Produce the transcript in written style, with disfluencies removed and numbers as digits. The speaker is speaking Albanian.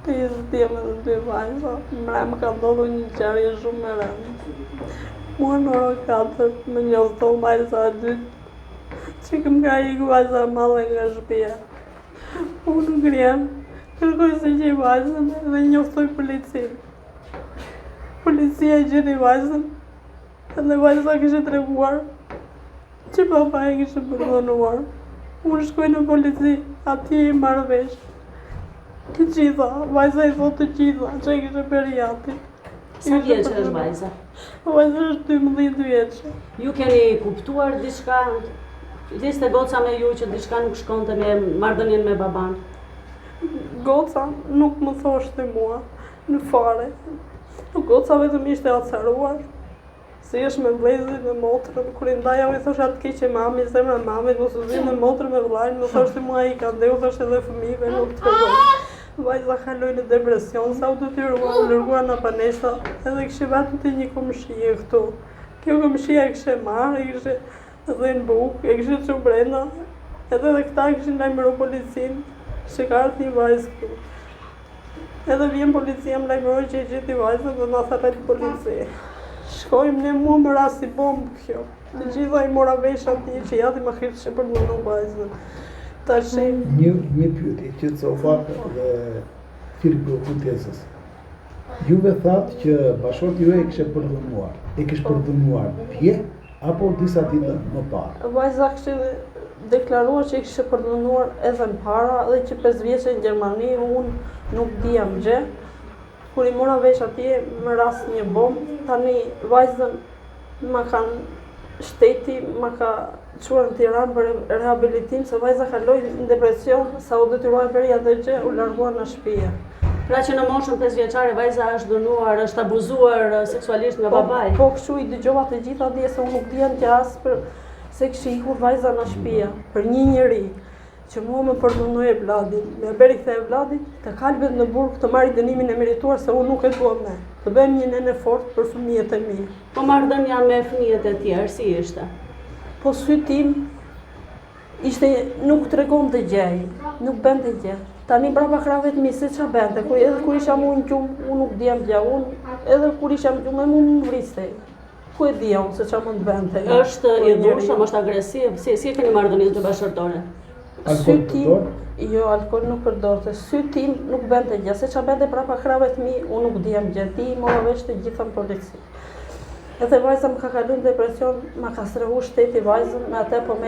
50 djemë dhe 2 vajza. Mrem ka ndodhur një ngjarje shumë e rëndë. Mua në orën 4 më njofton vajza e dytë që këm ka ikë vajza e madhe nga shtëpia. Unë nuk rjem, kërkoj se gjej vajzën dhe njoftoj policinë. Policia gjeti vajzën edhe vajza kishte treguar që papa e kishte përdhunuar. Unë shkoj në polici, atje i marrë vesh. Të gjitha, vajza i thot të gjitha që e kishte periati. Sa vjeçë është vajza? Vajza është 12 vjeçë. Ju keni kuptuar diçka? Ishte goca me ju që diçka nuk shkonte me marrëdhënien me baban? Goca nuk më thoshte mua, në fare. Goca vetëm ishte acaruar. Se është me vlezën me motrën, kur i ndaja i thosha të keqe mami, zemra mami, mos u zinë me motrën me vllajën, më thoshte mua i ka ndeu, thoshte edhe fëmijëve nuk të fillon. Vajza kaloi në depresion, sa u detyrua u lërgua në Panesa, edhe kishte vetëm të një komshie këtu. Kjo komshia e kishte marrë, e kishte dhënë bukë, e kishte çu brenda, edhe këta kishin lajmëruar policinë, se ka ardhur një vajzë këtu. Edhe vjen policia më lajmëroi që e gjeti vajzën dhe na tharret polici. Shkojmë ne, mua më rasti bombë kjo. Të gjitha i mora vesh atje që jati më kishte përdhunu vajzën. Tash një pyetje që Sofak dhe Filip Kutesës. Juve thatë që bashkët ju e kishte përdhunuar. E kishte përdhunuar dje apo disa ditë më parë? Vajza kishte deklaruar që e kishte përdhunuar edhe më para dhe që 5 vjeçë në Gjermani, unë nuk dija më gjë. Kur i mora vesh atje, më rast një bombë, tani vajzën ma kanë shteti, ma ka quar në Tiranë për rehabilitim, se vajza kaloi në depresion, sa u detyruar për atë gjë, u largua në shtëpi. Pra që në moshën 5 vjeçare vajza është dënuar, është abuzuar seksualisht nga babai. Po kështu i dëgjova të gjitha dje, se unë nuk dija në qas për se kishte ikur vajza në shtëpi për një njeri që mua më përdhunoi e vladin, me beri kthej vladin, të kalbet në burg të marrë dënimin e merituar se unë nuk e dua me. Të bëjmë një nene fort për fëmijët e mi. Po marrëdhënia me fëmijët e tjerë, si ishte? Po sy tim ishte nuk tregonte gjej, nuk bente gjë. Tani brapa krave të mi se qa bente, edhe kur isha mu në gjumë, unë nuk dija gjë, edhe kur isha në gjumë, mu më vriste. Ku e dija unë se qa mund bente. Është i dhunshëm, është agresiv, si e keni marrëdhënien të bashkëtorë? Alkohol përdor? Jo, alkohol nuk përdorte. Sy tim nuk bente gjë, se qa bente prapa krave të mi, unë nuk dija gjë, ti mora vesh të gjitha në polici. Edhe vajza më ka kalu në depresion, ma ka strehu shteti vajzën, me atë po me